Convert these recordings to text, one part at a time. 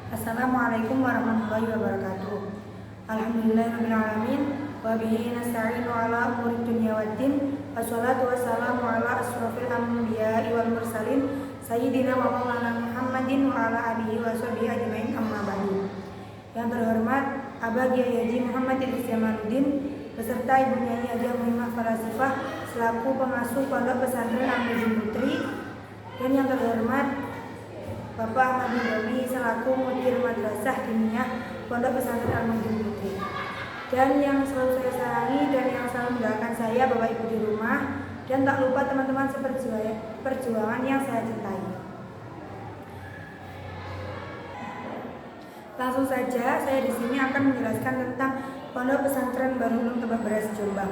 Assalamualaikum warahmatullahi wabarakatuh. Alhamdulillahirabbil alamin wa bihi nasta'inu ala umuri dunya waddin. Wassalatu wassalamu ala asrofil anbiya'i wal mursalin sayyidina wa maulana Muhammadin wa ala alihi wa sahbihi ajmain, amma ba'du. Yang terhormat Abah Kiai Haji Muhammad Idris Jamaluddin beserta Ibu Nyai Hajah Muhammad Falasifah selaku pengasuh Pondok Pesantren Al-Mujin Putri, dan yang terhormat Bapak Ahmad Nabawi selaku Mudir Madrasah Diniyah Pondok Pesantren Al-Mujin Putri, dan yang selalu saya sayangi dan yang selalu mendoakan saya Bapak Ibu di rumah, dan tak lupa teman-teman seperjuangan yang saya cintai. Langsung saja saya di sini akan menjelaskan tentang Pondok Pesantren Darul Ulum Tambak Beras Jombang.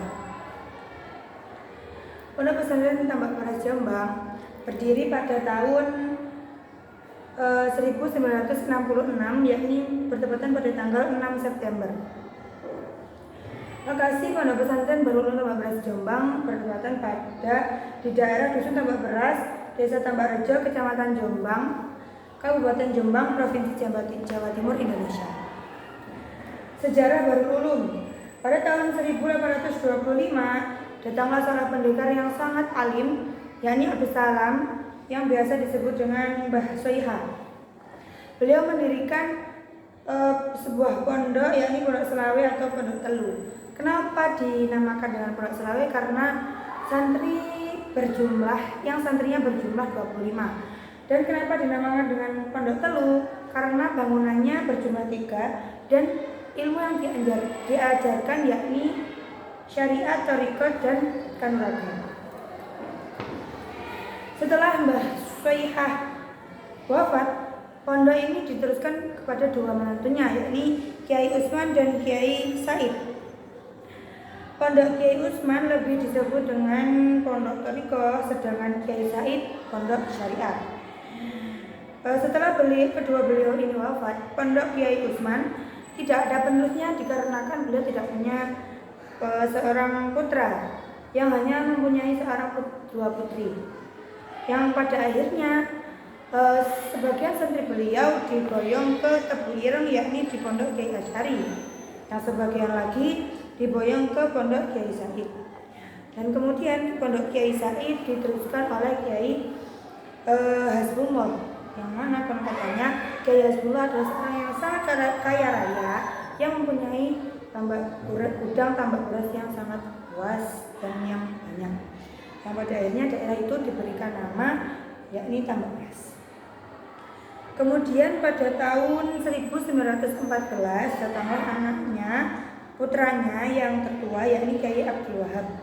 Pondok Pesantren Tambak Beras Jombang berdiri pada tahun 1966, yakni bertepatan pada tanggal 6 September. Lokasi Pondok Pesantren Darul Ulum Tambak Beras Jombang bertepatan pada di daerah Dusun Tambak Beras, Desa Tambak Rejo, Kecamatan Jombang, Kabupaten Jombang, Provinsi Jawa Timur, Indonesia. Sejarah Darul Ulum. Pada tahun 1825 datanglah seorang pendekar yang sangat alim, yakni Abdus Salam, yang biasa disebut dengan Mbah Soiha. Beliau mendirikan sebuah pondok, yakni Pondok Selawe atau Pondok Telu. Kenapa dinamakan dengan Pondok Selawe? Karena santrinya berjumlah 25. Dan kenapa dinamakan dengan Pondok Telu? Karena bangunannya berjumlah 3 dan ilmu yang diajarkan yakni syariat, thariqah, dan kanuragan. Setelah Mbah Soihah wafat, pondok ini diteruskan kepada dua menantunya, yakni Kiai Usman dan Kiai Said. Pondok Kiai Usman lebih disebut dengan Pondok Thariqah, sedangkan Kiai Said Pondok Syariat. Setelah kedua beliau ini wafat, Pondok Kiai Usman tidak ada penerusnya dikarenakan beliau tidak punya seorang putra, yang hanya mempunyai dua putri. Yang pada akhirnya sebagian santri beliau diboyong ke Tebu Ireng, yakni di Pondok Kiai Asy'ari, yang sebagian lagi diboyong ke Pondok Kiai Said. Dan kemudian Pondok Kiai Said diteruskan oleh Kiai Hasbullah, yang mana katanya Kiai Hasbullah adalah seorang yang sangat kaya raya, yang mempunyai gudang tambak beras yang sangat luas dan yang banyak. Yang pada akhirnya daerah itu diberikan nama yakni Tambak Beras. Kemudian pada tahun 1914 datanglah anaknya, putranya yang tertua, yakni Kiai Abdul Wahab,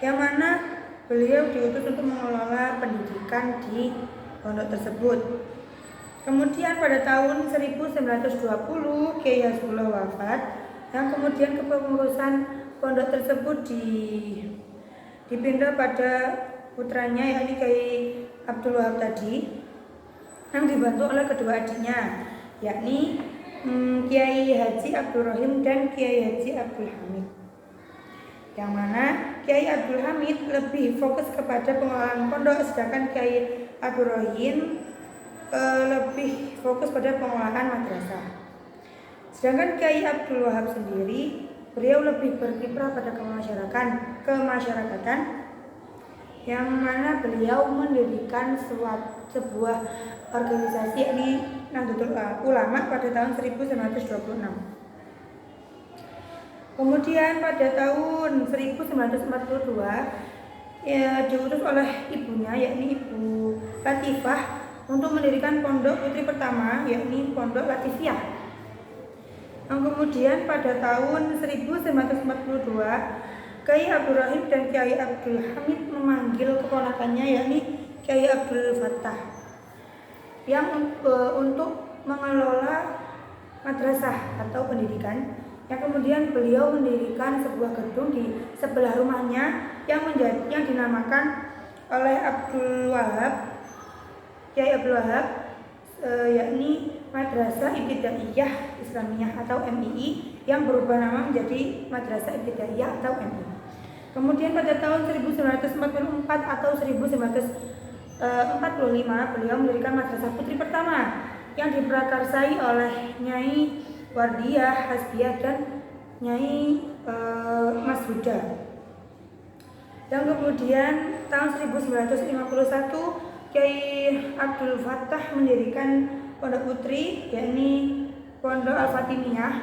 yang mana beliau diutus untuk mengelola pendidikan di pondok tersebut. Kemudian pada tahun 1920 Kiai Hasbullah wafat, yang kemudian kepengurusan pondok tersebut dipindah pada putranya, yakni Kiai Abdul Wahab tadi, yang dibantu oleh kedua adiknya, yakni Kiai Haji Abdul Rahim dan Kiai Haji Abdul Hamid. Yang mana Kiai Abdul Hamid lebih fokus kepada pengelolaan pondok, sedangkan Kiai Abdul Rahim lebih fokus pada pengelolaan madrasah. Sedangkan Kiai Abdul Wahab sendiri, beliau lebih berkiprah pada kemasyarakatan, yang mana beliau mendirikan sebuah organisasi, yakni Nahdlatul Ulama, pada tahun 1926. Kemudian pada tahun 1942 diutus oleh ibunya, yakni Ibu Latifah, untuk mendirikan pondok putri pertama, yakni Pondok Latifiyah. Yang kemudian pada tahun 1942 Kiai Abdul Rahim dan Kiai Abdul Hamid memanggil keponakannya, yakni Kiai Abdul Fattah, yang untuk mengelola madrasah atau pendidikan. Yang kemudian beliau mendirikan sebuah gedung di sebelah rumahnya yang dinamakan oleh Kiai Abdul Wahab, yakni Madrasah Ibtidaiyah Islamiyah atau MII, yang berubah nama menjadi Madrasah Ibtidaiyah atau MII. Kemudian pada tahun 1944 atau 1945 beliau mendirikan madrasah putri pertama, yang diprakarsai oleh Nyai Wardiyah Hasbiah dan Nyai Mas Huda. Yang kemudian tahun 1951 Kiai Abdul Fattah mendirikan pondok putri, yakni Pondok Al-Fatimiyah.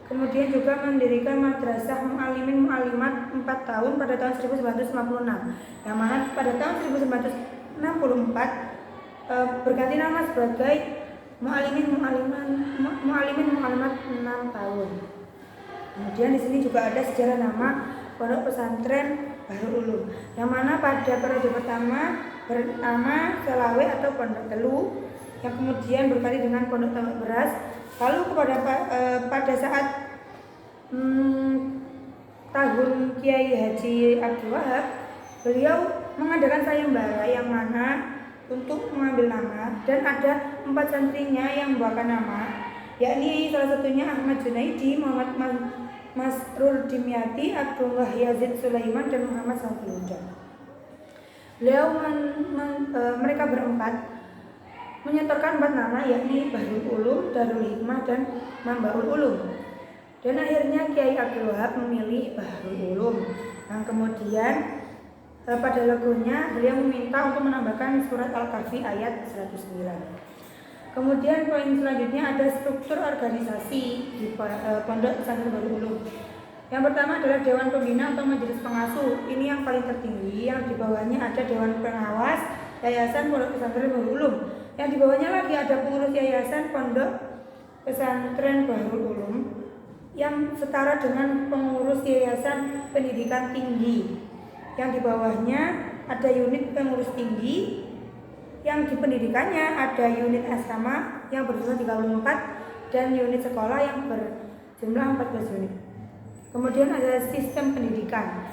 Kemudian juga mendirikan Madrasah Mu'alimin Mu'alimat 4 tahun pada tahun 1956, yang mana pada tahun 1964 berganti nama sebagai Mu'alimin Mu'alimat 6 tahun. Kemudian di sini juga ada sejarah nama Pondok Pesantren Bahrul Ulum, yang mana pada periode pertama bernama Selawe atau Pondok Telu, yang kemudian berganti dengan Pondok Tambak Beras. Lalu pada saat tahun Kiai Haji Abdul Wahab, beliau mengadakan sayembara yang mana untuk mengambil nama, dan ada 4 santrinya yang membawakan nama, yakni salah satunya Ahmad Junaidi, Muhammad Masrur Dimyati, Abdullah Yazid Sulaiman, dan Muhammad Safi Huda. Beliau mereka berempat menyetorkan 4 nama, yakni Bahrul Ulum, Darul Hikmah, dan Mambaul Ulum. Dan akhirnya Kiai Abdul Wahab memilih Bahrul Ulum. Yang kemudian pada logonya beliau meminta untuk menambahkan surat Al-Kahfi ayat 109. Kemudian poin selanjutnya ada struktur organisasi di Pondok Pesantren Bahrul Ulum. Yang pertama adalah Dewan Pembina atau Majelis Pengasuh. Ini yang paling tertinggi, yang di bawahnya ada Dewan Pengawas Yayasan Pondok Pesantren Bahrul Ulum. Yang di bawahnya lagi ada pengurus Yayasan Pondok Pesantren Bahrul Ulum yang setara dengan pengurus Yayasan Pendidikan Tinggi. Yang di bawahnya ada unit pengurus tinggi. Yang di pendidikannya ada unit asrama yang berjumlah 34 dan unit sekolah yang berjumlah 14 unit. Kemudian ada sistem pendidikan.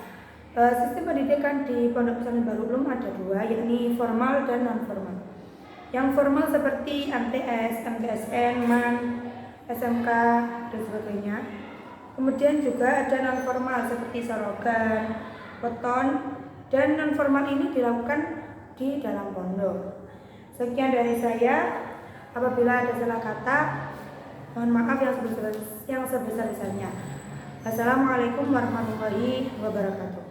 Sistem pendidikan di Pondok Pesantren Bahrul Ulum ada 2, yakni formal dan non formal. Yang formal seperti MTS, MTSN, MAN, SMK, dan sebagainya. Kemudian juga ada non formal seperti sorogan, weton, dan non formal ini dilakukan di dalam pondok. Sekian dari saya. Apabila ada salah kata, mohon maaf yang sebesar-besarnya. Assalamualaikum warahmatullahi wabarakatuh.